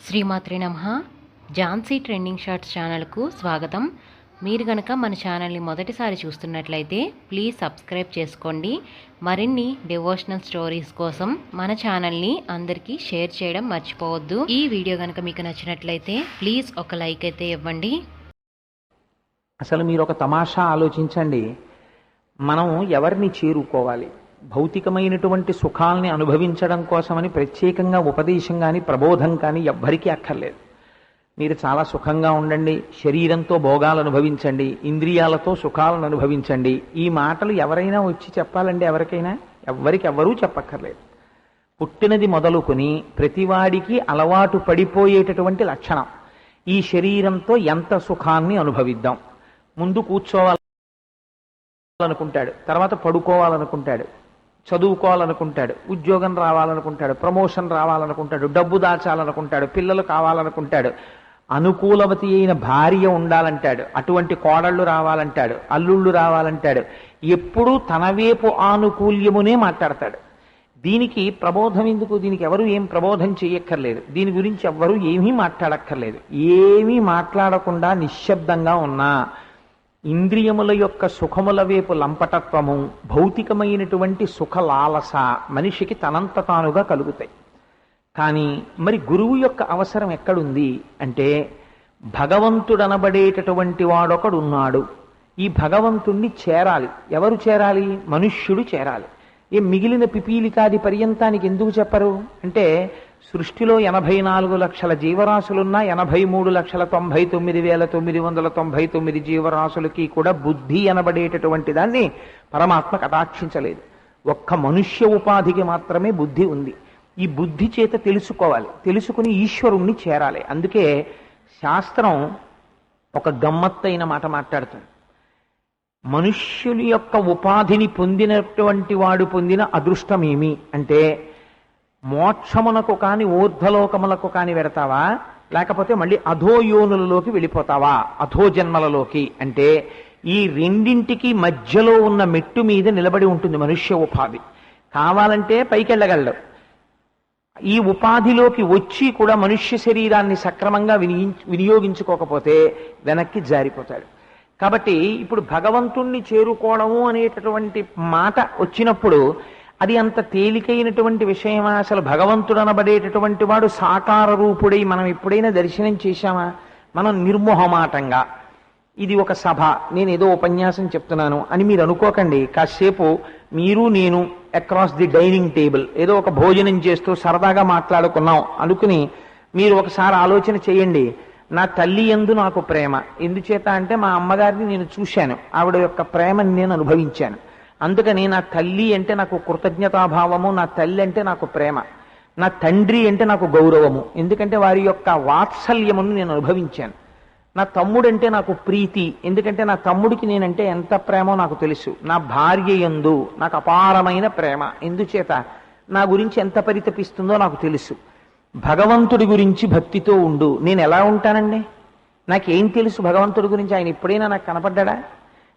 శ్రీమాత్రే నమః. Jhansi trending shorts ఛానల్కు స్వాగతం. మీరు గనక మన ఛానల్ని మొదటిసారి చూస్తున్నట్లయితే ప్లీజ్ సబ్స్క్రైబ్ చేసుకోండి. మరిన్ని డివోషనల్ స్టోరీస్ కోసం మన ఛానల్ని అందరికీ షేర్ చేయడం మర్చిపోవద్దు. ఈ వీడియో కనుక మీకు నచ్చినట్లయితే ప్లీజ్ ఒక లైక్ అయితే ఇవ్వండి. అసలు మీరు ఒక తమాషా ఆలోచించండి. మనం ఎవరిని చేరుకోవాలి? భౌతికమైనటువంటి సుఖాల్ని అనుభవించడం కోసమని ప్రత్యేకంగా ఉపదేశం కానీ ప్రబోధం కానీ ఎవ్వరికీ అక్కర్లేదు. మీరు చాలా సుఖంగా ఉండండి, శరీరంతో భోగాలు అనుభవించండి, ఇంద్రియాలతో సుఖాలను అనుభవించండి, ఈ మాటలు ఎవరైనా వచ్చి చెప్పాలండి? ఎవరికైనా? ఎవ్వరూ చెప్పక్కర్లేదు. పుట్టినది మొదలుకొని ప్రతివాడికి అలవాటు పడిపోయేటటువంటి లక్షణం. ఈ శరీరంతో ఎంత సుఖాన్ని అనుభవిద్దాం. ముందు కూర్చోవాలనుకుంటాడు, తర్వాత పడుకోవాలనుకుంటాడు, చదువుకోవాలనుకుంటాడు, ఉద్యోగం రావాలనుకుంటాడు, ప్రమోషన్ రావాలనుకుంటాడు, డబ్బు దాచాలనుకుంటాడు, పిల్లలు కావాలనుకుంటాడు, అనుకూలవతి అయిన భార్య ఉండాలంటాడు, అటువంటి కోడళ్ళు రావాలంటాడు, అల్లుళ్ళు రావాలంటాడు. ఎప్పుడూ తన వైపు ఆనుకూల్యమునే మాట్లాడతాడు. దీనికి ప్రబోధం ఎందుకు? దీనికి ఎవరు ఏం ప్రబోధం చేయక్కర్లేదు. దీని గురించి ఎవ్వరూ ఏమీ మాట్లాడక్కర్లేదు. ఏమీ మాట్లాడకుండా నిశ్శబ్దంగా ఉన్నా ఇంద్రియముల యొక్క సుఖముల వైపు లంపటత్వము, భౌతికమైనటువంటి సుఖలాలస మనిషికి తనంత తానుగా కలుగుతాయి. కానీ మరి గురువు యొక్క అవసరం ఎక్కడుంది అంటే, భగవంతుడనబడేటటువంటి వాడొకడున్నాడు. ఈ భగవంతుణ్ణి చేరాలి. ఎవరు చేరాలి? మనుష్యుడు చేరాలి. మిగిలిన పిపీలికాది పర్యంతానికి ఎందుకు చెప్పరు అంటే, సృష్టిలో 84 లక్షల జీవరాశులున్నా 83,99,999 జీవరాశులకి కూడా బుద్ధి అనబడేటటువంటి దాన్ని పరమాత్మ కటాక్షించలేదు. ఒక్క మనుష్య ఉపాధికి మాత్రమే బుద్ధి ఉంది. ఈ బుద్ధి చేత తెలుసుకోవాలి, తెలుసుకుని ఈశ్వరుణ్ణి చేరాలి. అందుకే శాస్త్రం ఒక గమ్మత్తైన మాట మాట్లాడుతుంది. మనుష్యుని యొక్క ఉపాధిని పొందినటువంటి వాడు పొందిన అదృష్టమేమి అంటే, మోక్షమునకు కాని ఊర్ధ్వలోకములకు కాని వెడతావా, లేకపోతే మళ్ళీ అధోయోనులలోకి వెళ్ళిపోతావా, అధో జన్మలలోకి అంటే, ఈ రెండింటికి మధ్యలో ఉన్న మెట్టు మీద నిలబడి ఉంటుంది మనుష్య ఉపాధి. కావాలంటే పైకెళ్ళగలడు. ఈ ఉపాధిలోకి వచ్చి కూడా మనుష్య శరీరాన్ని సక్రమంగా వినియోగించుకోకపోతే వెనక్కి జారిపోతాడు. కాబట్టి ఇప్పుడు భగవంతుణ్ణి చేరుకోవడము అనేటటువంటి మాట వచ్చినప్పుడు అది అంత తేలికైనటువంటి విషయమా? అసలు భగవంతుడు అనబడేటటువంటి వాడు సాకార రూపుడై మనం ఎప్పుడైనా దర్శనం చేశామా? మనం నిర్మోహమాటంగా, ఇది ఒక సభ, నేను ఏదో ఉపన్యాసం చెప్తున్నాను అని మీరు అనుకోకండి. కాసేపు మీరు నేను అక్రాస్ ది డైనింగ్ టేబుల్ ఏదో ఒక భోజనం చేస్తూ సరదాగా మాట్లాడుకున్నాం అనుకుని మీరు ఒకసారి ఆలోచన చేయండి. నా తల్లి యందు నాకు ప్రేమ ఎందుచేత అంటే, మా అమ్మగారిని నేను చూశాను, ఆవిడ యొక్క ప్రేమని నేను అనుభవించాను. అందుకని నా తల్లి అంటే నాకు కృతజ్ఞతాభావము, నా తల్లి అంటే నాకు ప్రేమ, నా తండ్రి అంటే నాకు గౌరవము, ఎందుకంటే వారి యొక్క వాత్సల్యమును నేను అనుభవించాను. నా తమ్ముడంటే నాకు ప్రీతి, ఎందుకంటే నా తమ్ముడికి నేనంటే ఎంత ప్రేమో నాకు తెలుసు. నా భార్య యందు నాకు అపారమైన ప్రేమ, ఎందుచేత నా గురించి ఎంత పరితపిస్తుందో నాకు తెలుసు. భగవంతుడి గురించి భక్తితో ఉండు. నేను ఎలా ఉంటానండి? నాకేం తెలుసు భగవంతుడి గురించి? ఆయన ఎప్పుడైనా నాకు కనపడ్డా?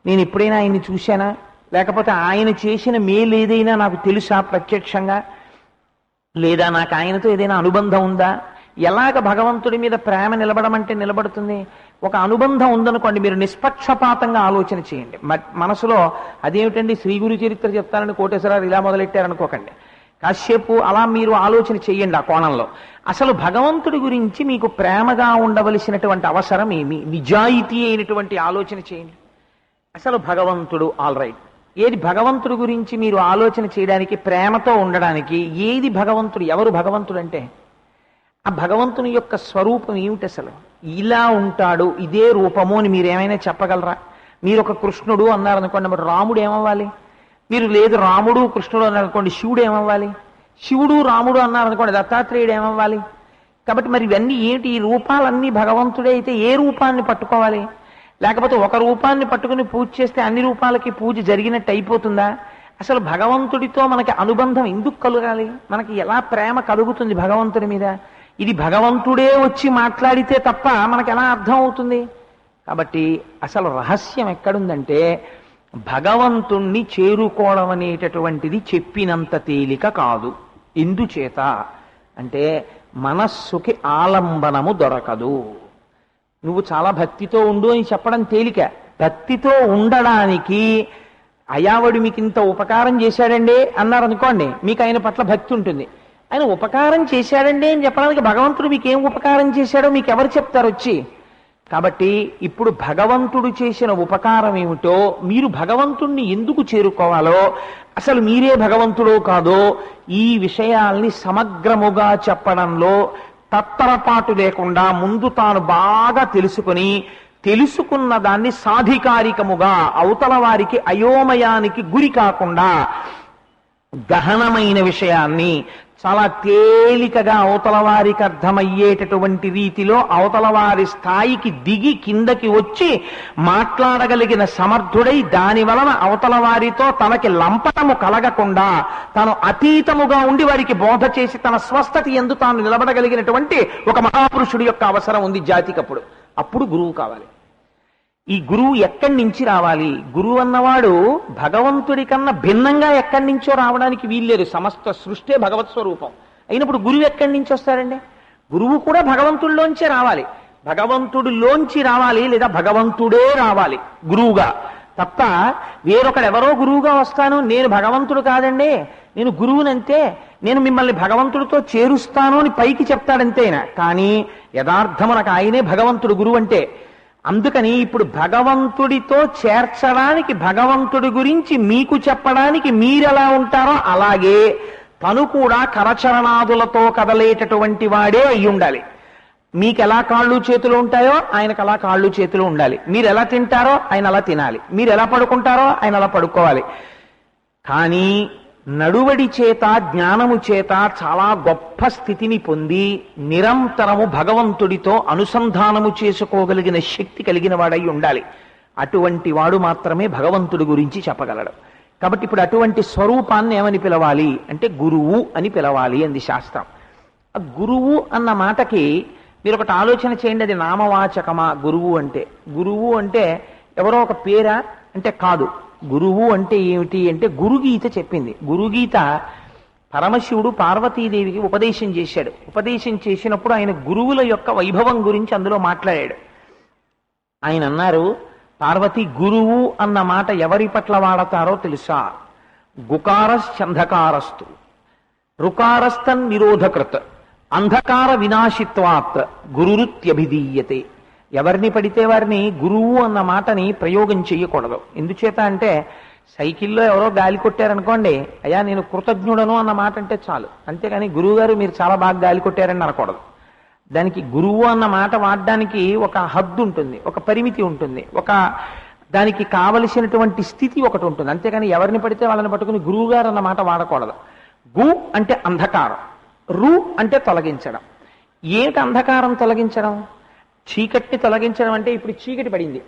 నేను ఎప్పుడైనా ఆయన్ని చూశానా? లేకపోతే ఆయన చేసిన మేలు ఏదైనా నాకు తెలుసా ప్రత్యక్షంగా? లేదా నాకు ఆయనతో ఏదైనా అనుబంధం ఉందా? ఎలాగ భగవంతుడి మీద ప్రేమ నిలబడమంటే నిలబడుతుంది? ఒక అనుబంధం ఉందనుకోండి, మీరు నిష్పక్షపాతంగా ఆలోచన చేయండి. మనసులో అదేమిటండి శ్రీ గురు చరిత్ర చెప్తానని కోటేశ్వరరావు ఇలా మొదలెట్టారనుకోకండి. కాసేపు అలా మీరు ఆలోచన చేయండి ఆ కోణంలో. అసలు భగవంతుడి గురించి మీకు ప్రేమగా ఉండవలసినటువంటి అవసరం ఏమి? నిజాయితీ అయినటువంటి ఆలోచన చేయండి. అసలు భగవంతుడు ఆల్ రైట్, ఏది భగవంతుడి గురించి మీరు ఆలోచన చేయడానికి, ప్రేమతో ఉండడానికి ఏది భగవంతుడు? ఎవరు భగవంతుడు అంటే? ఆ భగవంతుని యొక్క స్వరూపం ఏమిటి? అసలు ఇలా ఉంటాడు, ఇదే రూపము అని మీరు ఏమైనా చెప్పగలరా? మీరు ఒక కృష్ణుడు అన్నారనుకోండి, మరి రాముడు ఏమవ్వాలి? మీరు లేదు రాముడు కృష్ణుడు అన్నారనుకోండి, శివుడు ఏమవ్వాలి? శివుడు రాముడు అన్నారనుకోండి, దత్తాత్రేయుడు ఏమవ్వాలి? కాబట్టి మరి ఇవన్నీ ఏంటి? ఈ రూపాలన్నీ భగవంతుడే అయితే ఏ రూపాన్ని పట్టుకోవాలి? లేకపోతే ఒక రూపాన్ని పట్టుకుని పూజ చేస్తే అన్ని రూపాలకి పూజ జరిగినట్టు అయిపోతుందా? అసలు భగవంతుడితో మనకి అనుబంధం ఎందుకు కలగాలి? మనకి ఎలా ప్రేమ కలుగుతుంది భగవంతుడి మీద? ఇది భగవంతుడే వచ్చి మాట్లాడితే తప్ప మనకు ఎలా అర్థం అవుతుంది? కాబట్టి అసలు రహస్యం ఎక్కడుందంటే, భగవంతుణ్ణి చేరుకోవడం అనేటటువంటిది చెప్పినంత తేలిక కాదు. ఎందుచేత అంటే మనస్సుకి ఆలంబనము దొరకదు. నువ్వు చాలా భక్తితో ఉండు అని చెప్పడం తేలిక. భక్తితో ఉండడానికి అయావడు మీకు ఇంత ఉపకారం చేశాడండి అన్నారు అనుకోండి, మీకు ఆయన పట్ల భక్తి ఉంటుంది. ఆయన ఉపకారం చేశాడండి అని చెప్పడానికి భగవంతుడు మీకు ఏం ఉపకారం చేశాడో మీకు ఎవరు చెప్తారు వచ్చి? కాబట్టి ఇప్పుడు భగవంతుడు చేసిన ఉపకారం ఏమిటో, మీరు భగవంతుణ్ణి ఎందుకు చేరుకోవాలో, అసలు మీరే భగవంతుడో కాదో ఈ విషయాల్ని సమగ్రముగా చెప్పడంలో తత్తరపాటు లేకుండా ముందు తాను బాగా తెలుసుకున్న దాన్ని సాధికారికముగా అవతల వారికి అయోమయానికి గురి కాకుండా గహనమైన విషయాన్ని చాలా తేలికగా అవతల వారికి అర్థమయ్యేటటువంటి రీతిలో అవతల వారి స్థాయికి దిగి కిందకి వచ్చి మాట్లాడగలిగిన సమర్థుడై దాని వలన అవతల వారితో తనకి లంపటము కలగకుండా తాను అతీతముగా ఉండి వారికి బోధ చేసి తన స్వస్థతి యందు తాను నిలబడగలిగినటువంటి ఒక మహాపురుషుడి యొక్క అవసరం ఉంది జాతికప్పుడు. అప్పుడు గురువు కావాలి. ఈ గురువు ఎక్కడి నుంచి రావాలి? గురువు అన్నవాడు భగవంతుడి కన్నా భిన్నంగా ఎక్కడి నుంచో రావడానికి వీల్లేదు. సమస్త సృష్టే భగవత్ స్వరూపం అయినప్పుడు గురువు ఎక్కడి నుంచి వస్తాడండి? గురువు కూడా భగవంతుడిలోంచే రావాలి. భగవంతుడిలోంచి రావాలి, లేదా భగవంతుడే రావాలి గురువుగా తప్ప వేరొకడెవరో గురువుగా వస్తాను, నేను భగవంతుడు కాదండి, నేను గురువునంతే, నేను మిమ్మల్ని భగవంతుడితో చేరుస్తాను అని పైకి చెప్తాడంతేనా. కానీ యథార్థమునకు ఆయనే భగవంతుడు గురువు అంటే. అందుకని ఇప్పుడు భగవంతుడితో చేర్చడానికి, భగవంతుడి గురించి మీకు చెప్పడానికి మీరెలా ఉంటారో అలాగే తను కూడా కరచరణాదులతో కదలేటటువంటి వాడే అయి ఉండాలి. మీకు ఎలా కాళ్ళు చేతులు ఉంటాయో ఆయనకు అలా కాళ్ళు చేతులు ఉండాలి. మీరు ఎలా తింటారో ఆయన అలా తినాలి. మీరు ఎలా పడుకుంటారో ఆయన అలా పడుకోవాలి. కానీ నడువడి చేత, జ్ఞానము చేత చాలా గొప్ప స్థితిని పొంది నిరంతరము భగవంతుడితో అనుసంధానము చేసుకోగలిగిన శక్తి కలిగిన వాడై ఉండాలి. అటువంటి వాడు మాత్రమే భగవంతుడి గురించి చెప్పగలడు. కాబట్టి ఇప్పుడు అటువంటి స్వరూపాన్ని ఏమని పిలవాలి అంటే గురువు అని పిలవాలి అంది శాస్త్రం. ఆ గురువు అన్న మాటకి మీరు ఒకటి ఆలోచన చేయండి, అది నామవాచకమా గురువు అంటే? గురువు అంటే ఎవరో ఒక పేరా అంటే కాదు. గురువు అంటే ఏమిటి అంటే గురుగీత చెప్పింది. గురుగీత పరమశివుడు పార్వతీదేవికి ఉపదేశం చేశాడు. ఉపదేశం చేసినప్పుడు ఆయన గురువుల యొక్క వైభవం గురించి అందులో మాట్లాడాడు. ఆయన అన్నారు, పార్వతి గురువు అన్న మాట ఎవరి పట్ల వాడతారో తెలుసా? గుకారశ్చంధకారస్తు రుకారస్తన్ నిరోధకృత్ అంధకార వినాశిత్వాత్ గురురుత్యభిధీయతే. ఎవరిని పడితే వారిని గురువు అన్న మాటని ప్రయోగం చెయ్యకూడదు. ఎందుచేత అంటే సైకిల్లో ఎవరో గాలి కొట్టారనుకోండి, అయ్యా నేను కృతజ్ఞుడను అన్న మాట అంటే చాలు. అంతేగాని గురువు గారు మీరు చాలా బాగా గాలి కొట్టారని అనకూడదు. దానికి గురువు అన్న మాట వాడడానికి ఒక హద్దు ఉంటుంది, ఒక పరిమితి ఉంటుంది, దానికి కావలసినటువంటి స్థితి ఒకటి ఉంటుంది. అంతేగాని ఎవరిని పడితే వాళ్ళని పట్టుకుని గురువు గారు అన్న మాట వాడకూడదు. గు అంటే అంధకారం, రు అంటే తొలగించడం. ఏమిటి అంధకారం తొలగించడం? చీకటిని తొలగించడం అంటే ఇప్పుడు చీకటి పడింది,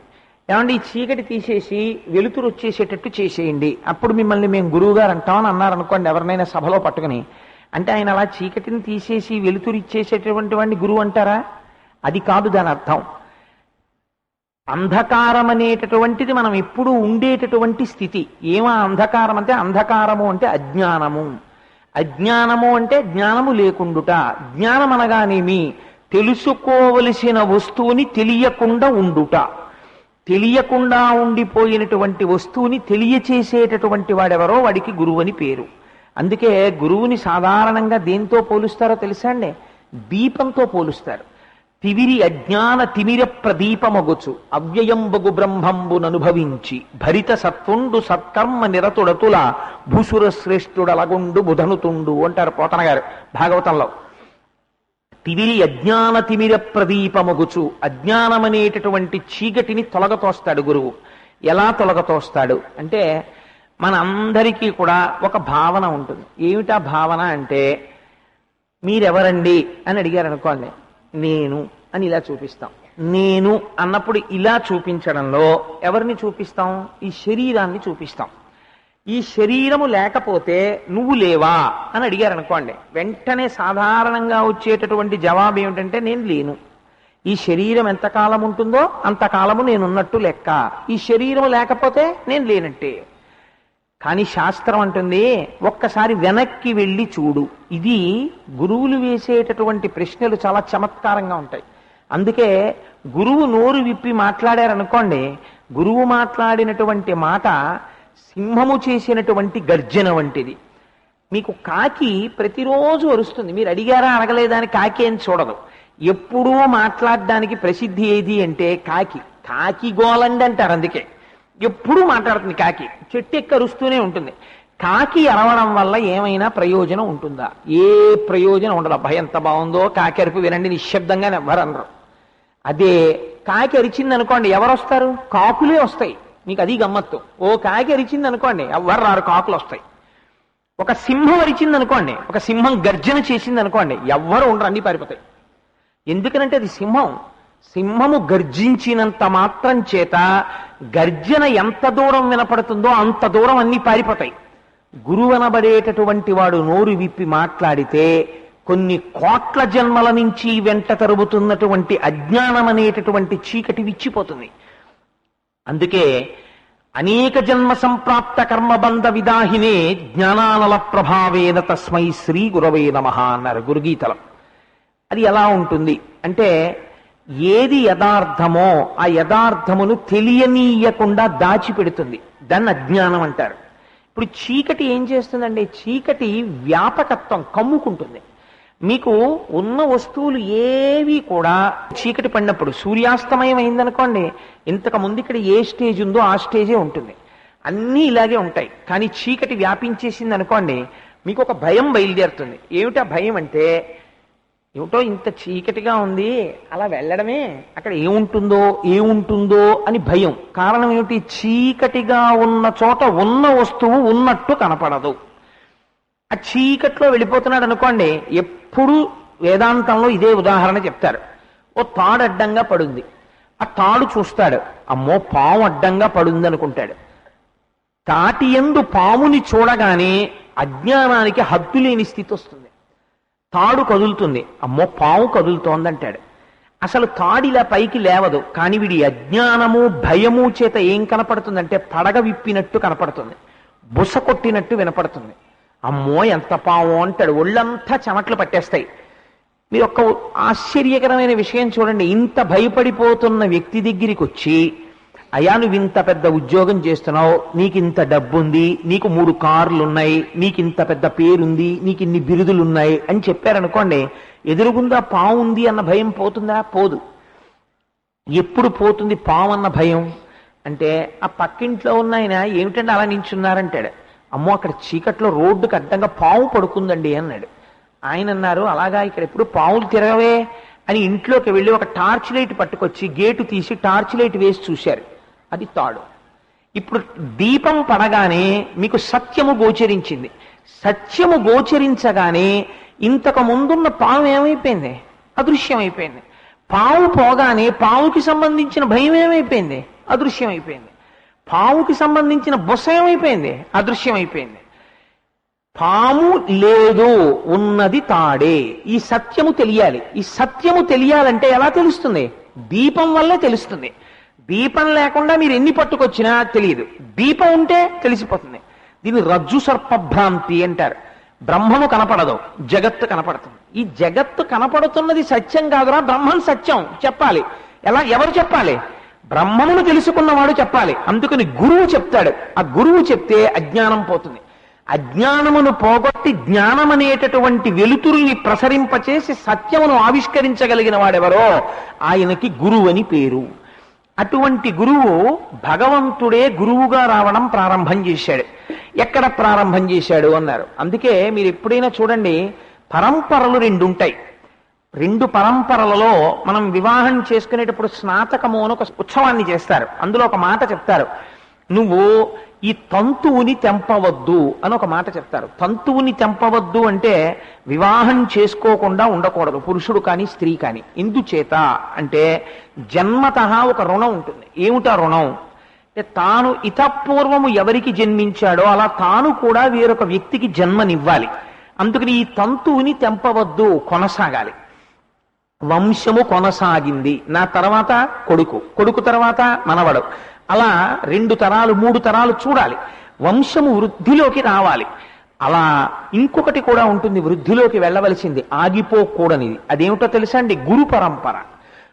ఏమంటే ఈ చీకటి తీసేసి వెలుతురు వచ్చేసేటట్టు చేసేయండి, అప్పుడు మిమ్మల్ని మేము గురువు గారు అంటామని అన్నారు అనుకోండి ఎవరినైనా సభలో పట్టుకుని. అంటే ఆయన అలా చీకటిని తీసేసి వెలుతురు ఇచ్చేసేటటువంటి వాడిని గురువు అంటారా? అది కాదు దాని అర్థం. అంధకారం అనేటటువంటిది మనం ఎప్పుడూ ఉండేటటువంటి స్థితి. ఏమా అంధకారం అంటే? అంధకారము అంటే అజ్ఞానము. అజ్ఞానము అంటే జ్ఞానము లేకుండుట. జ్ఞానం అనగానేమి? తెలుసుకోవలసిన వస్తువుని తెలియకుండా ఉండుట. తెలియకుండా ఉండిపోయినటువంటి వస్తువుని తెలియచేసేటటువంటి వాడెవరో వాడికి గురువు అని పేరు. అందుకే గురువుని సాధారణంగా దేంతో పోలుస్తారో తెలుసా అండి? దీపంతో పోలుస్తారు. తివిరి అజ్ఞాన తిమిర ప్రదీపమగుచు అవ్యయంబగు బ్రహ్మంబుననుభవించి భరిత సత్తుండు సత్కర్మ నిరతుడతుల భూసుర శ్రేష్ఠుడలగుండు బుధనుతుండు అంటారు పోతన గారు భాగవతంలో. తివిరి అజ్ఞాన తిమిర ప్రదీపమగుచు, అజ్ఞానమనేటటువంటి చీకటిని తొలగతోస్తాడు గురువు. ఎలా తొలగతోస్తాడు అంటే మనందరికీ కూడా ఒక భావన ఉంటుంది. ఏమిటా భావన అంటే, మీరెవరండి అని అడిగారు అనుకోండి, నేను అని ఇలా చూపిస్తాం. నేను అన్నప్పుడు ఇలా చూపించడంలో ఎవరిని చూపిస్తాం? ఈ శరీరాన్ని చూపిస్తాం. ఈ శరీరము లేకపోతే నువ్వు లేవా అని అడిగారు అనుకోండి, వెంటనే సాధారణంగా వచ్చేటటువంటి జవాబు ఏమిటంటే నేను లేను. ఈ శరీరం ఎంతకాలం ఉంటుందో అంతకాలము నేనున్నట్టు లెక్క. ఈ శరీరము లేకపోతే నేను లేనట్టే. కానీ శాస్త్రం అంటుంది ఒక్కసారి వెనక్కి వెళ్ళి చూడు. ఇది గురువులు వేసేటటువంటి ప్రశ్నలు చాలా చమత్కారంగా ఉంటాయి. అందుకే గురువు నోరు విప్పి మాట్లాడారనుకోండి, గురువు మాట్లాడినటువంటి మాట సింహము చేసినటువంటి గర్జన వంటిది. మీకు కాకి ప్రతిరోజు అరుస్తుంది, మీరు అడిగారా అడగలేదా అని కాకి ఏం చూడదు. ఎప్పుడూ మాట్లాడడానికి ప్రసిద్ధి ఏది అంటే కాకి. కాకి గోలండి అంటారు. అందుకే ఎప్పుడూ మాట్లాడుతుంది కాకి, చెట్టు ఎక్కి అరుస్తూనే ఉంటుంది. కాకి అరవడం వల్ల ఏమైనా ప్రయోజనం ఉంటుందా? ఏ ప్రయోజనం ఉండదు. అబ్బాయి ఎంత బాగుందో కాకి అరుపు వినండి, నిశ్శబ్దంగా ఎవరు అనరు. అదే కాకి అరిచింది అనుకోండి, ఎవరు వస్తారు? కాకులే వస్తాయి. మీకు అది గమ్మత్తు. ఓ కాకి అరిచింది అనుకోండి, ఎవరు రారు, కాకులు వస్తాయి. ఒక సింహం అరిచింది అనుకోండి, ఒక సింహం గర్జన చేసింది అనుకోండి, ఎవ్వరు ఉండరు, అన్ని పారిపోతాయి. ఎందుకనంటే అది సింహం. సింహము గర్జించినంత మాత్రం చేత గర్జన ఎంత దూరం వినపడుతుందో అంత దూరం అన్ని పారిపోతాయి. గురువనబడేటటువంటి వాడు నోరు విప్పి మాట్లాడితే కొన్ని కోట్ల జన్మల నుంచి వెంట తరుగుతున్నటువంటి అజ్ఞానం అనేటటువంటి చీకటి విచ్చిపోతుంది. అందుకే అనేక జన్మ సంప్రాప్త కర్మబంధ విదాహినే జ్ఞానానల ప్రభావేన తస్మై శ్రీ గురవే నమః అన్నారు గురుగీతలో. అది ఎలా ఉంటుంది అంటే, ఏది యథార్థమో ఆ యథార్థమును తెలియనీయకుండా దాచిపెడుతుంది. దాన్ని అజ్ఞానం అంటారు. ఇప్పుడు చీకటి ఏం చేస్తుందండి? చీకటి వ్యాపకత్వం కమ్ముకుంటుంది. మీకు ఉన్న వస్తువులు ఏవి కూడా చీకటి పడినప్పుడు, సూర్యాస్తమయం అయిందనుకోండి, ఇంతకు ముందు ఇక్కడ ఏ స్టేజ్ ఉందో ఆ స్టేజే ఉంటుంది. అన్నీ ఇలాగే ఉంటాయి. కానీ చీకటి వ్యాపించేసింది అనుకోండి, మీకు ఒక భయం బయలుదేరుతుంది. ఏమిటా భయం అంటే, ఏమిటో ఇంత చీకటిగా ఉంది, అలా వెళ్ళడమే, అక్కడ ఏముంటుందో అని భయం. కారణం ఏమిటి? చీకటిగా ఉన్న చోట ఉన్న వస్తువు ఉన్నట్టు కనపడదు. ఆ చీకట్లో వెళ్ళిపోతున్నాడు అనుకోండి, ఎప్పుడు వేదాంతంలో ఇదే ఉదాహరణ చెప్తారు. ఓ తాడు అడ్డంగా పడుంది, ఆ తాడు చూస్తాడు, అమ్మో పాము అడ్డంగా పడుంది అనుకుంటాడు. తాటి యందు పాముని చూడగానే అజ్ఞానానికి హద్దు లేని స్థితి వస్తుంది. తాడు కదులుతుంది, అమ్మో పాము కదులుతోందంటాడు. అసలు తాడిలా పైకి లేవదు, కానీ వీడి అజ్ఞానము భయము చేత ఏం కనపడుతుందంటే పడగ విప్పినట్టు కనపడుతుంది, బుస కొట్టినట్టు వినపడుతుంది. అమ్మో ఎంత పాము అంటాడు, ఒళ్ళంతా చెమట్లు పట్టేస్తాయి. మీరు ఒక్క ఆశ్చర్యకరమైన విషయం చూడండి. ఇంత భయపడిపోతున్న వ్యక్తి దగ్గరికి వచ్చి, అయ్యా నువ్వు ఇంత పెద్ద ఉద్యోగం చేస్తున్నావు, నీకు ఇంత డబ్బుంది, నీకు 3 కార్లు ఉన్నాయి, నీకు ఇంత పెద్ద పేరుంది, నీకు ఇన్ని బిరుదులున్నాయి అని చెప్పారనుకోండి, ఎదురుగుందా పాము ఉంది అన్న భయం పోతుందా? పోదు. ఎప్పుడు పోతుంది పాము అన్న భయం అంటే, ఆ పక్కింట్లో ఉన్న ఆయన ఏమిటంటే అలా నించున్నారంటాడు. అమ్మో అక్కడ చీకట్లో రోడ్డుకి అడ్డంగా పాము పడుకుందండి అన్నాడు. ఆయన అన్నారు, అలాగా ఇక్కడ ఎప్పుడు పాములు తిరగవే అని ఇంట్లోకి వెళ్ళి ఒక టార్చ్ లైట్ పట్టుకొచ్చి గేటు తీసి టార్చ్ లైట్ వేసి చూశారు. అది తాడు. ఇప్పుడు దీపం పడగానే మీకు సత్యము గోచరించింది. సత్యము గోచరించగానే ఇంతకు ముందున్న పాము ఏమైపోయింది? అదృశ్యమైపోయింది. పాము పోగానే పాముకి సంబంధించిన భయం ఏమైపోయింది? అదృశ్యమైపోయింది. పాముకి సంబంధించిన బుస ఏమైపోయింది? అదృశ్యమైపోయింది. పాము లేదు, ఉన్నది తాడే. ఈ సత్యము తెలియాలి. ఈ సత్యము తెలియాలంటే ఎలా తెలుస్తుంది? దీపం వల్లే తెలుస్తుంది. దీపం లేకుండా మీరు ఎన్ని పట్టుకొచ్చినా తెలియదు. దీపం ఉంటే తెలిసిపోతుంది. దీన్ని రజ్జు సర్పభ్రాంతి అంటారు. బ్రహ్మము కనపడదు, జగత్తు కనపడుతుంది. ఈ జగత్తు కనపడుతున్నది సత్యం కాదురా, బ్రహ్మం సత్యం చెప్పాలి. ఎలా? ఎవరు చెప్పాలి? బ్రహ్మమును తెలుసుకున్నవాడు చెప్పాలి. అందుకని గురువు చెప్తాడు. ఆ గురువు చెప్తే అజ్ఞానం పోతుంది. అజ్ఞానమును పోగొట్టి జ్ఞానం అనేటటువంటి వెలుతురుని ప్రసరింపచేసి సత్యమును ఆవిష్కరించగలిగిన వాడెవరో ఆయనకి గురువు అని పేరు. అటువంటి గురువు భగవంతుడే గురువుగా రావడం ప్రారంభం చేశాడు. ఎక్కడ ప్రారంభం చేశాడు అన్నారు. అందుకే మీరు ఎప్పుడైనా చూడండి, పరంపరలు 2 ఉంటాయి. 2 పరంపరలలో మనం వివాహం చేసుకునేటప్పుడు స్నాతకము అని ఒక ఉత్సవాన్ని చేస్తారు. అందులో ఒక మాట చెప్తారు, నువ్వు ఈ తంతువుని తెంపవద్దు అని ఒక మాట చెప్తారు. తంతువుని తెంపవద్దు అంటే వివాహం చేసుకోకుండా ఉండకూడదు, పురుషుడు కానీ స్త్రీ కానీ. ఎందుచేత అంటే జన్మతః ఒక రుణం ఉంటుంది. ఏమిటా రుణం అంటే, తాను ఇతపూర్వము ఎవరికి జన్మించాడో అలా తాను కూడా వేరొక వ్యక్తికి జన్మనివ్వాలి. అందుకని ఈ తంతువుని తెంపవద్దు, కొనసాగాలి. వంశము కొనసాగింది, నా తర్వాత కొడుకు, కొడుకు తర్వాత మనవడు, అలా 2 తరాలు 3 తరాలు చూడాలి. వంశము వృద్ధిలోకి రావాలి. అలా ఇంకొకటి కూడా ఉంటుంది, వృద్ధిలోకి వెళ్ళవలసింది, ఆగిపోకూడనిది. అదేమిటో తెలుసా అండి? గురు పరంపర.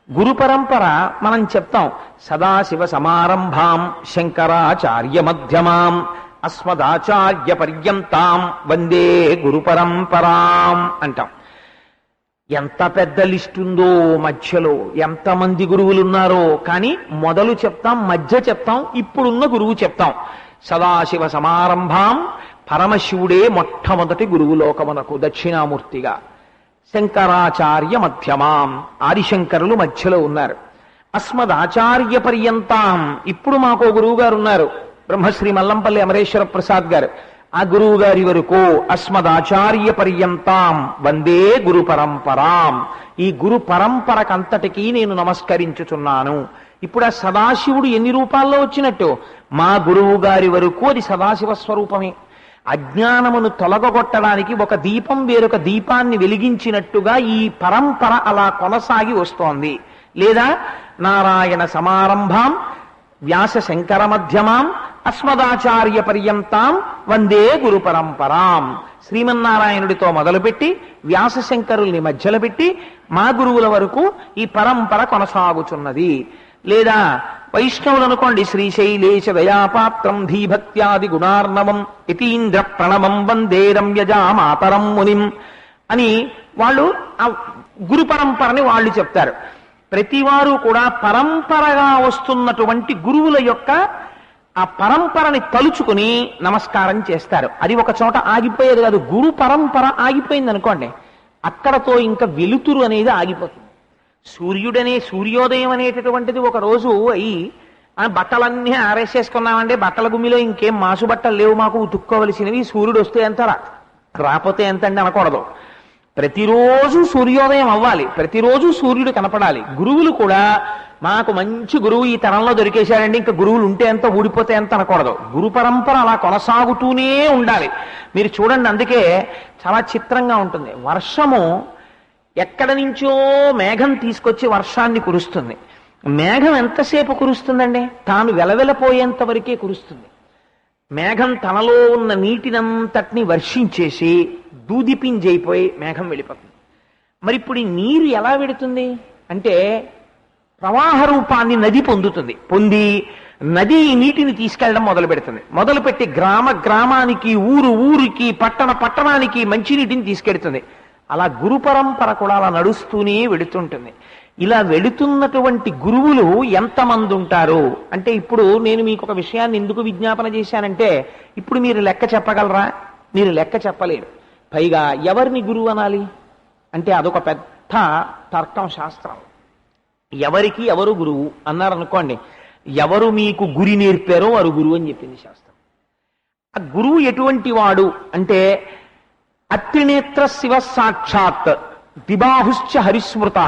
గురు పరంపర మనం చెప్తాం, సదాశివ సమారంభాం శంకరాచార్య మధ్యమాం అస్మదాచార్య పర్యంతాం వందే గురు పరంపరాం అంటాం. ఎంత పెద్ద లిస్ట్ ఉందో మధ్యలో, ఎంతమంది గురువులు ఉన్నారో, కానీ మొదలు చెప్తాం, మధ్య చెప్తాం, ఇప్పుడున్న గురువు చెప్తాం. సదాశివ సమారంభాం, పరమశివుడే మొట్టమొదటి గురువు లోకమునకు దక్షిణామూర్తిగా. శంకరాచార్య మధ్యమాం, ఆదిశంకరులు మధ్యలో ఉన్నారు. అస్మదాచార్య పర్యంతాం, ఇప్పుడు మాకో గురువు గారు ఉన్నారు, బ్రహ్మశ్రీ మల్లంపల్లి అమరేశ్వర ప్రసాద్ గారు. ఆ గురువు గారి వరకు అస్మదాచార్య పర్యంతాం వందే గురు పరంపరాం. ఈ గురు పరంపరకంతటికీ నేను నమస్కరించుచున్నాను. ఇప్పుడు ఆ సదాశివుడు ఎన్ని రూపాల్లో వచ్చినట్టు? మా గురువు గారి వరకు అది సదాశివ స్వరూపమే. అజ్ఞానమును తొలగొట్టడానికి ఒక దీపం వేరొక దీపాన్ని వెలిగించినట్టుగా ఈ పరంపర అలా కొనసాగి వస్తోంది. లేదా నారాయణ సమారంభాం వ్యాస శంకర మధ్యమాం అస్మదాచార్య పర్యంతాం వందే గురు పరంపరాం. శ్రీమన్నారాయణుడితో మొదలుపెట్టి వ్యాస శంకరుల్ని మధ్యలో పెట్టి మా గురువుల వరకు ఈ పరంపర కొనసాగుచున్నది. లేదా వైష్ణవులు అనుకోండి, శ్రీశైలేశ దయాపాత్రం ధీభక్త్యాది గుణార్ణవం యతీంద్ర ప్రణవం వందే రమ్యజా మాతరం మునిం అని వాళ్ళు ఆ గురు పరంపరని వాళ్ళు చెప్తారు. ప్రతివారు కూడా పరంపరగా వస్తున్నటువంటి గురువుల యొక్క ఆ పరంపరని తలుచుకుని నమస్కారం చేస్తారు. అది ఒక చోట ఆగిపోయేది కాదు. గురు పరంపర ఆగిపోయింది అనుకోండి, అక్కడతో ఇంకా వెలుతురు అనేది ఆగిపోతుంది. సూర్యోదయం అనేటటువంటిది ఒక రోజు అయి బట్టలన్నీ ఆరేసేసుకున్నామంటే బట్టల గుమ్మిలో ఇంకేం మాసు బట్టలు లేవు మాకు ఉతుక్కోవలసినవి, సూర్యుడు వస్తే ఎంత రాకపోతే ఎంత అండి అనకూడదు. ప్రతిరోజు సూర్యోదయం అవ్వాలి, ప్రతిరోజు సూర్యుడు కనపడాలి. గురువులు కూడా మాకు మంచి గురువు ఈ తరంలో దొరికేశాడండి, ఇంకా గురువులు ఉంటే ఎంత ఊడిపోతే ఎంత అనకూడదు. గురు పరంపర అలా కొనసాగుతూనే ఉండాలి. మీరు చూడండి, అందుకే చాలా చిత్రంగా ఉంటుంది. వర్షము ఎక్కడి నుంచో మేఘం తీసుకొచ్చి వర్షాన్ని కురుస్తుంది. మేఘం ఎంతసేపు కురుస్తుందండి? తాను వెలవెలపోయేంత వరకే కురుస్తుంది. మేఘం తనలో ఉన్న నీటినంతటిని వర్షించేసి దూదిపింజైపోయి మేఘం వెళ్ళిపోతుంది. మరి ఇప్పుడు ఈ నీరు ఎలా వెడుతుంది అంటే ప్రవాహ రూపాన్ని నది పొందుతుంది. పొంది నది ఈ నీటిని తీసుకెళ్ళడం మొదలు పెడుతుంది. మొదలుపెట్టి గ్రామానికి, ఊరికి, పట్టణానికి మంచినీటిని తీసుకెడుతుంది. అలా గురు పరంపర కూడా అలా నడుస్తూనే వెడుతుంటుంది. ఇలా వెడుతున్నటువంటి గురువులు ఎంతమంది ఉంటారు అంటే, ఇప్పుడు నేను మీకు ఒక విషయాన్ని ఎందుకు విజ్ఞాపన చేశానంటే, ఇప్పుడు మీరు లెక్క చెప్పగలరా? మీరు లెక్క చెప్పలేరు. పైగా ఎవరిని గురువు అనాలి అంటే అదొక పెద్ద తర్కం శాస్త్రం. ఎవరికి ఎవరు గురువు అన్నారనుకోండి, ఎవరు మీకు గురి నేర్పారో వారు గురువు అని చెప్పింది శాస్త్రం. ఆ గురువు ఎటువంటి వాడు అంటే, అత్రినేత్ర శివ సాక్షాత్ దిబాహుశ్చ హరిస్మృత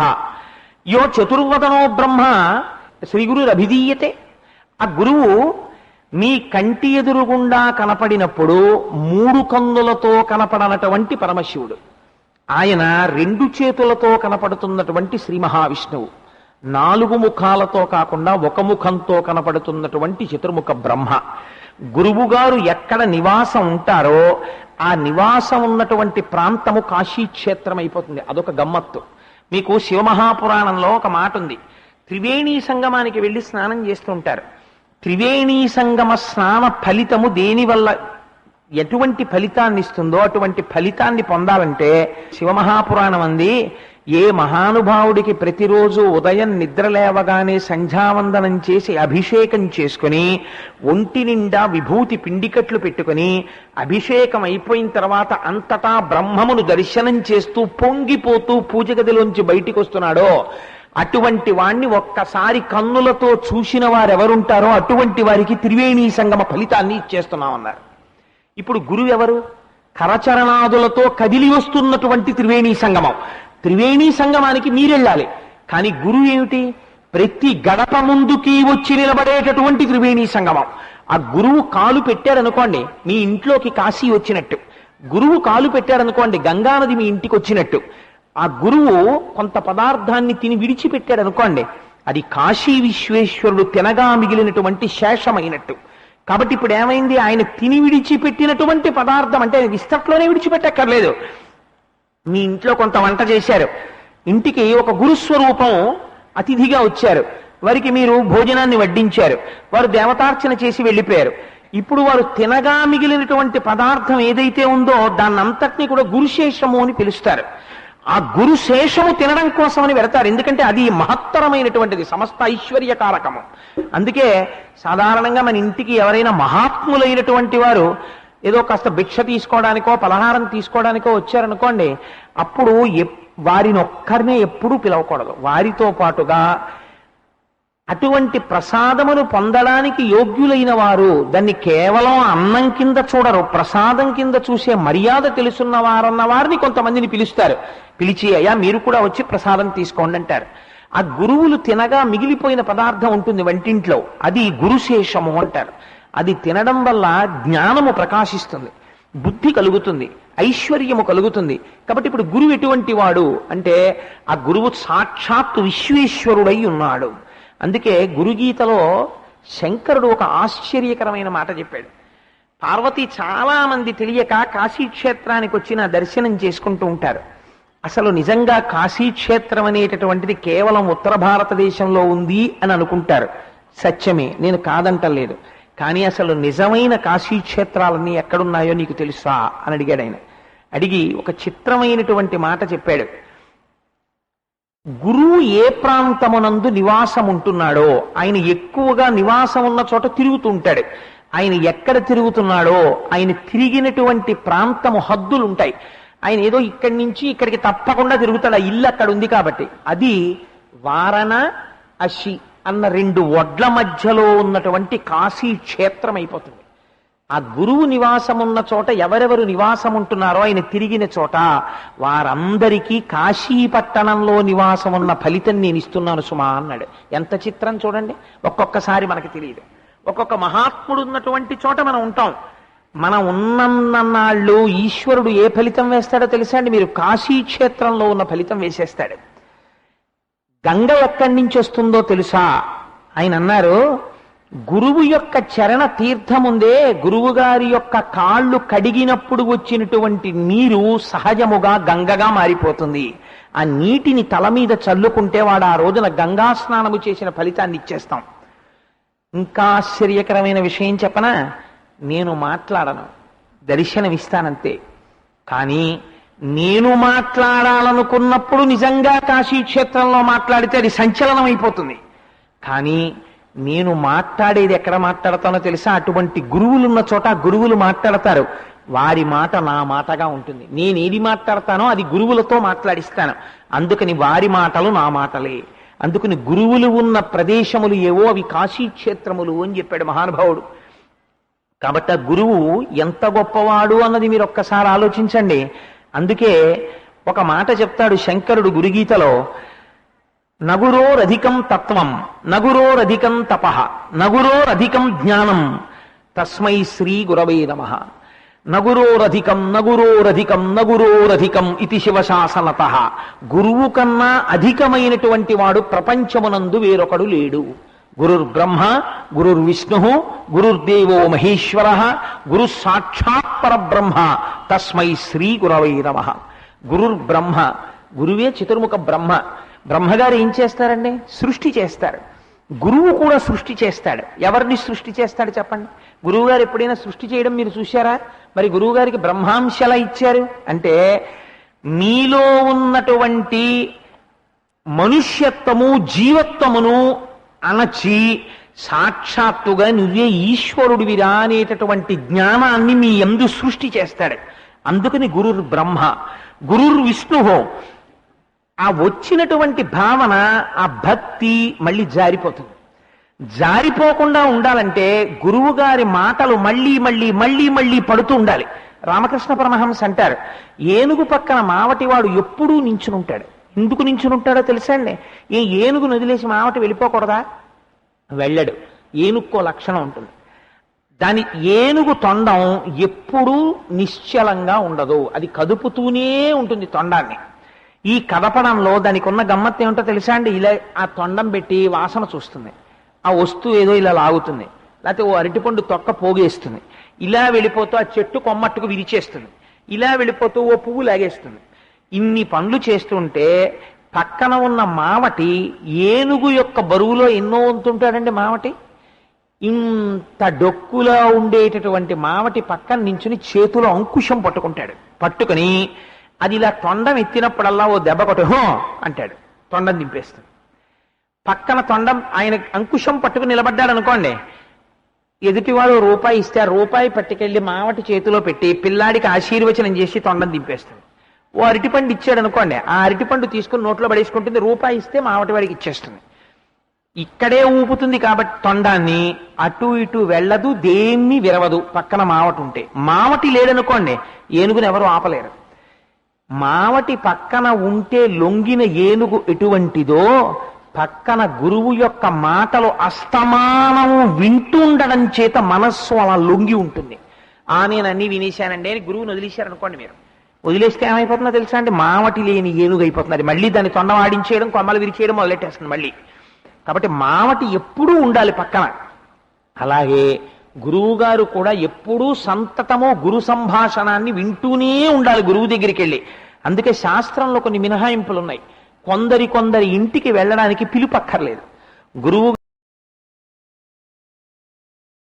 యో చతుర్వదనో బ్రహ్మ శ్రీ గురు అభిధీయతే. ఆ గురువు మీ కంటి ఎదురుగుండా కనపడినప్పుడు 3 కన్నులతో కనపడనటువంటి పరమశివుడు, ఆయన 2 చేతులతో కనపడుతున్నటువంటి శ్రీ మహావిష్ణువు, 4 ముఖాలతో కాకుండా 1 ముఖంతో కనపడుతున్నటువంటి చతుర్ముఖ బ్రహ్మ. గురువుగారు ఎక్కడ నివాసం ఉంటారో ఆ నివాసం ఉన్నటువంటి ప్రాంతము కాశీక్షేత్రం అయిపోతుంది. అదొక గమ్మత్తు. మీకు శివమహాపురాణంలో ఒక మాట ఉంది. త్రివేణీ సంగమానికి వెళ్ళి స్నానం చేస్తుంటారు. త్రివేణీ సంగమ స్నాన ఫలితము దేనివల్ల ఎటువంటి ఫలితాన్ని ఇస్తుందో అటువంటి ఫలితాన్ని పొందాలంటే శివమహాపురాణం అంది, ఏ మహానుభావుడికి ప్రతిరోజు ఉదయం నిద్ర లేవగానే సంధ్యావందనం చేసి అభిషేకం చేసుకుని ఒంటి నిండా విభూతి పిండికట్లు పెట్టుకుని అభిషేకం అయిపోయిన తర్వాత అంతటా బ్రహ్మమును దర్శనం చేస్తూ పొంగిపోతూ పూజ గదిలోంచి బయటికి వస్తున్నాడో అటువంటి వాణ్ణి ఒక్కసారి కన్నులతో చూసిన వారెవరుంటారో అటువంటి వారికి త్రివేణీ సంగమ ఫలితాన్ని ఇచ్చేస్తున్నామన్నారు. ఇప్పుడు గురువు ఎవరు? కరచరణాదులతో కదిలి వస్తున్నటువంటి త్రివేణీ సంగమం. త్రివేణీ సంగమానికి మీరెళ్ళాలి. కానీ గురువు ఏమిటి? ప్రతి గడప ముందుకి వచ్చి నిలబడేటటువంటి త్రివేణీ సంగమం. ఆ గురువు కాలు పెట్టారనుకోండి మీ ఇంట్లోకి కాశీ వచ్చినట్టు, గురువు కాలు పెట్టారనుకోండి గంగానది మీ ఇంటికి వచ్చినట్టు. ఆ గురువు కొంత పదార్థాన్ని తిని విడిచిపెట్టాడు అనుకోండి, అది కాశీ విశ్వేశ్వరుడు తినగా మిగిలినటువంటి శేషమైనట్టు. కాబట్టి ఇప్పుడు ఏమైంది, ఆయన తిని విడిచిపెట్టినటువంటి పదార్థం అంటే విస్తట్లోనే విడిచిపెట్టక్కర్లేదు. మీ ఇంట్లో కొంత వంట చేశారు, ఇంటికి ఒక గురుస్వరూపం అతిథిగా వచ్చారు, వారికి మీరు భోజనాన్ని వడ్డించారు, వారు దేవతార్చన చేసి వెళ్ళిపోయారు. ఇప్పుడు వారు తినగా మిగిలినటువంటి పదార్థం ఏదైతే ఉందో దాన్నంతటినీ కూడా గురుశేషము అని పిలుస్తారు. ఆ గురుశేషము తినడం కోసమని వెళతారు, ఎందుకంటే అది మహత్తరమైనటువంటిది, సమస్త ఐశ్వర్యకారకము. అందుకే సాధారణంగా మన ఇంటికి ఎవరైనా మహాత్ములైనటువంటి వారు ఏదో కాస్త భిక్ష తీసుకోవడానికో పలహారం తీసుకోవడానికో వచ్చారనుకోండి, అప్పుడు వారిని ఒక్కరినే ఎప్పుడూ పిలవకూడదు. వారితో పాటుగా అటువంటి ప్రసాదమును పొందడానికి యోగ్యులైన వారు దాన్ని కేవలం అన్నం కింద చూడరు, ప్రసాదం కింద చూసే మర్యాద తెలుసున్న వారన్న వారిని కొంతమందిని పిలుస్తారు. పిలిచి అయ్యా మీరు కూడా వచ్చి ప్రసాదం తీసుకోండి అంటారు. ఆ గురువులు తినగా మిగిలిపోయిన పదార్థం ఉంటుంది వంటింట్లో, అది గురుశేషము అంటారు. అది తినడం వల్ల జ్ఞానము ప్రకాశిస్తుంది, బుద్ధి కలుగుతుంది, ఐశ్వర్యము కలుగుతుంది. కాబట్టి ఇప్పుడు గురువు ఎటువంటి వాడు అంటే ఆ గురువు సాక్షాత్తు విశ్వేశ్వరుడై ఉన్నాడు. అందుకే గురుగీతలో శంకరుడు ఒక ఆశ్చర్యకరమైన మాట చెప్పాడు. పార్వతి చాలా మంది తెలియక కాశీక్షేత్రానికి వచ్చిన దర్శనం చేసుకుంటూ ఉంటారు. అసలు నిజంగా కాశీక్షేత్రం అనేటటువంటిది కేవలం ఉత్తర భారతదేశంలో ఉంది అని అనుకుంటారు. సత్యమే, నేను కాదంటలేదు. కానీ అసలు నిజమైన కాశీక్షేత్రాలన్నీ ఎక్కడున్నాయో నీకు తెలుసా అని అడిగాడు ఆయన. అడిగి ఒక చిత్రమైనటువంటి మాట చెప్పాడు. గురువు ఏ ప్రాంతమునందు నివాసం ఉంటున్నాడో ఆయన ఎక్కువగా నివాసం ఉన్న చోట తిరుగుతూ ఉంటాడు. ఆయన ఎక్కడ తిరుగుతున్నాడో ఆయన తిరిగినటువంటి ప్రాంతము హద్దులు ఉంటాయి. ఆయన ఏదో ఇక్కడి నుంచి ఇక్కడికి తప్పకుండా తిరుగుతాడు, ఆ ఇల్లు అక్కడ ఉంది కాబట్టి. అది వారణ అషి అన్న 2 ఒడ్ల మధ్యలో ఉన్నటువంటి కాశీ క్షేత్రం అయిపోతుంది. ఆ గురువు నివాసం ఉన్న చోట ఎవరెవరు నివాసం ఉంటున్నారో ఆయన తిరిగిన చోట వారందరికీ కాశీ పట్టణంలో నివాసం ఉన్న ఫలితం నేను ఇస్తున్నాను సుమా అన్నాడు. ఎంత చిత్రం చూడండి. ఒక్కొక్కసారి మనకి తెలియదు, ఒక్కొక్క మహాత్ముడు ఉన్నటువంటి చోట మనం ఉంటాం. మనం ఉన్నన్నాళ్ళు ఈశ్వరుడు ఏ ఫలితం వేస్తాడో తెలుసా అండి? మీరు కాశీ క్షేత్రంలో ఉన్న ఫలితం వేసేస్తాడు. గంగ ఎక్కడి నుంచి వస్తుందో తెలుసా? ఆయన అన్నారు, గురువు యొక్క చరణ తీర్థముందే గురువు గారి యొక్క కాళ్ళు కడిగినప్పుడు వచ్చినటువంటి నీరు సహజముగా గంగగా మారిపోతుంది. ఆ నీటిని తల మీద చల్లుకుంటే వాడు ఆ రోజున గంగా స్నానము చేసిన ఫలితాన్ని ఇచ్చేస్తాం. ఇంకా ఆశ్చర్యకరమైన విషయం చెప్పనా? నేను మాట్లాడను, దర్శనమిస్తానంతే. కానీ నేను మాట్లాడాలనుకున్నప్పుడు నిజంగా కాశీక్షేత్రంలో మాట్లాడితే అది సంచలనం అయిపోతుంది. కానీ నేను మాట్లాడేది ఎక్కడ మాట్లాడతానో తెలుసా? అటువంటి గురువులున్న చోట గురువులు మాట్లాడతారు, వారి మాట నా మాటగా ఉంటుంది. నేను ఏది మాట్లాడతానో అది గురువులతో మాట్లాడిస్తాను. అందుకని వారి మాటలు నా మాటలే. అందుకని గురువులు ఉన్న ప్రదేశములు ఏవో అవి కాశీక్షేత్రములు అని చెప్పాడు మహానుభావుడు. కాబట్టి ఆ గురువు ఎంత గొప్పవాడు అన్నది మీరు ఒక్కసారి ఆలోచించండి. అందుకే ఒక మాట చెప్తాడు శంకరుడు గురుగీతలో, నగురోరధికం తత్వం నగురోరధికం తపః నగురోరధికం జ్ఞానం తస్మై శ్రీ గురవే నమః. నగురోరధికం నగురోరధికం నగురోరధికం ఇది శివశాసనతః. గురువు కన్నా అధికమైనటువంటి వాడు ప్రపంచమునందు వేరొకడు లేడు. గురుర్బ్రహ్మ గురుర్విష్ణు గురుర్దేవో మహేశ్వర గురు సాక్షాత్ పరబ్రహ్మ తస్మై శ్రీ గురవై నమః. గురుర్బ్రహ్మ, గురువే చతుర్ముఖ బ్రహ్మ. బ్రహ్మగారు ఏం చేస్తారండి? సృష్టి చేస్తారు. గురువు కూడా సృష్టి చేస్తాడు. ఎవరిని సృష్టి చేస్తాడు చెప్పండి? గురువు గారు ఎప్పుడైనా సృష్టి చేయడం మీరు చూశారా? మరి గురువు గారికి బ్రహ్మాంశలా ఇచ్చారు అంటే మీలో ఉన్నటువంటి మనుష్యత్వము జీవత్వమును అణచి సాక్షాత్తుగా నువ్వే ఈశ్వరుడివిరా అనేటటువంటి జ్ఞానాన్ని మీ యందు సృష్టి చేస్తాడు. అందుకని గురుర్ బ్రహ్మ గురుర్ విష్ణువు. ఆ వచ్చినటువంటి భావన, ఆ భక్తి మళ్ళీ జారిపోతుంది. జారిపోకుండా ఉండాలంటే గురువు గారి మాటలు మళ్ళీ మళ్ళీ మళ్ళీ మళ్ళీ పడుతూ ఉండాలి. రామకృష్ణ పరమహంస అంటారు, ఏనుగు పక్కన మావటివాడు ఎప్పుడూ నించునుంటాడు. ఎందుకు నించునుంటాడో తెలుసా అండి? ఏ ఏనుగును వదిలేసి మావటి వెళ్ళిపోకూడదా? వెళ్ళడు. ఏనుక్కో లక్షణం ఉంటుంది. దాని ఏనుగు తొండం ఎప్పుడూ నిశ్చలంగా ఉండదు, అది కదుపుతూనే ఉంటుంది తొండాన్ని. ఈ కదపడంలో దానికి ఉన్న గమ్మత్తు ఏమిటో తెలుసా అండి? ఇలా ఆ తొండం పెట్టి వాసన చూస్తుంది, ఆ వస్తువు ఏదో ఇలా లాగుతుంది, లేకపోతే ఓ అరటిపండు తొక్క పోగేస్తుంది, ఇలా వెళ్ళిపోతూ ఆ చెట్టు కొమ్మట్టుకు విరిచేస్తుంది, ఇలా వెళ్ళిపోతూ ఓ పువ్వు లాగేస్తుంది. ఇన్ని పనులు చేస్తుంటే పక్కన ఉన్న మావటి ఏనుగు యొక్క బరువులో ఎన్నో వంతుంటాడండి మావటి. ఇంత డొక్కులా ఉండేటటువంటి మావటి పక్కన నించుని చేతిలో అంకుశం పట్టుకుంటాడు. పట్టుకుని అది ఇలా తొండం ఎత్తినప్పుడల్లా ఓ దెబ్బ కొట్టు హో అంటాడు, తొండం దింపేస్తాడు. పక్కన తొండం ఆయన అంకుశం పట్టుకుని నిలబడ్డాడు అనుకోండి, ఎదుటివాడు రూపాయి ఇస్తే ఆ రూపాయి పట్టుకెళ్ళి మావటి చేతిలో పెట్టి పిల్లాడికి ఆశీర్వచనం చేసి తొండం దింపేస్తాడు. ఓ అరటిపండు ఇచ్చాడు అనుకోండి, ఆ అరటిపండు తీసుకుని నోట్లో పడేసుకుంటుంది, రూపాయి ఇస్తే మావటి వాడికి ఇచ్చేస్తుంది. ఇక్కడే ఊపుతుంది కాబట్టి తొండాన్ని అటు ఇటు వెళ్ళదు, దేన్ని విరవదు. పక్కన మావటి ఉంటే, మావటి లేడనుకోండి ఏనుగుని ఎవరు ఆపలేరు. మావటి పక్కన ఉంటే లొంగిన ఏనుగు ఎటువంటిదో పక్కన గురువు యొక్క మాటలు అస్తమానము వింటుండడం చేత మనస్సు అలా లొంగి ఉంటుంది. నేను అన్ని వినేశానండి అని గురువుని వదిలేశారనుకోండి, మీరు వదిలేస్తే ఏమైపోతుందో తెలుసా అండి, మావటి లేని ఏనుగు అయిపోతుంది. అది మళ్ళీ దాన్ని తొండం ఆడించేయడం, కొమ్మలు విరిచేయడం మొదలెట్టేస్తుంది మళ్ళీ. కాబట్టి మావటి ఎప్పుడూ ఉండాలి పక్కన. అలాగే గురువు గారు కూడా ఎప్పుడూ సంతతమో గురు సంభాషణాన్ని వింటూనే ఉండాలి గురువు దగ్గరికి వెళ్ళి. అందుకే శాస్త్రంలో కొన్ని మినహాయింపులు ఉన్నాయి. కొందరి ఇంటికి వెళ్ళడానికి పిలుపక్కర్లేదు. గురువు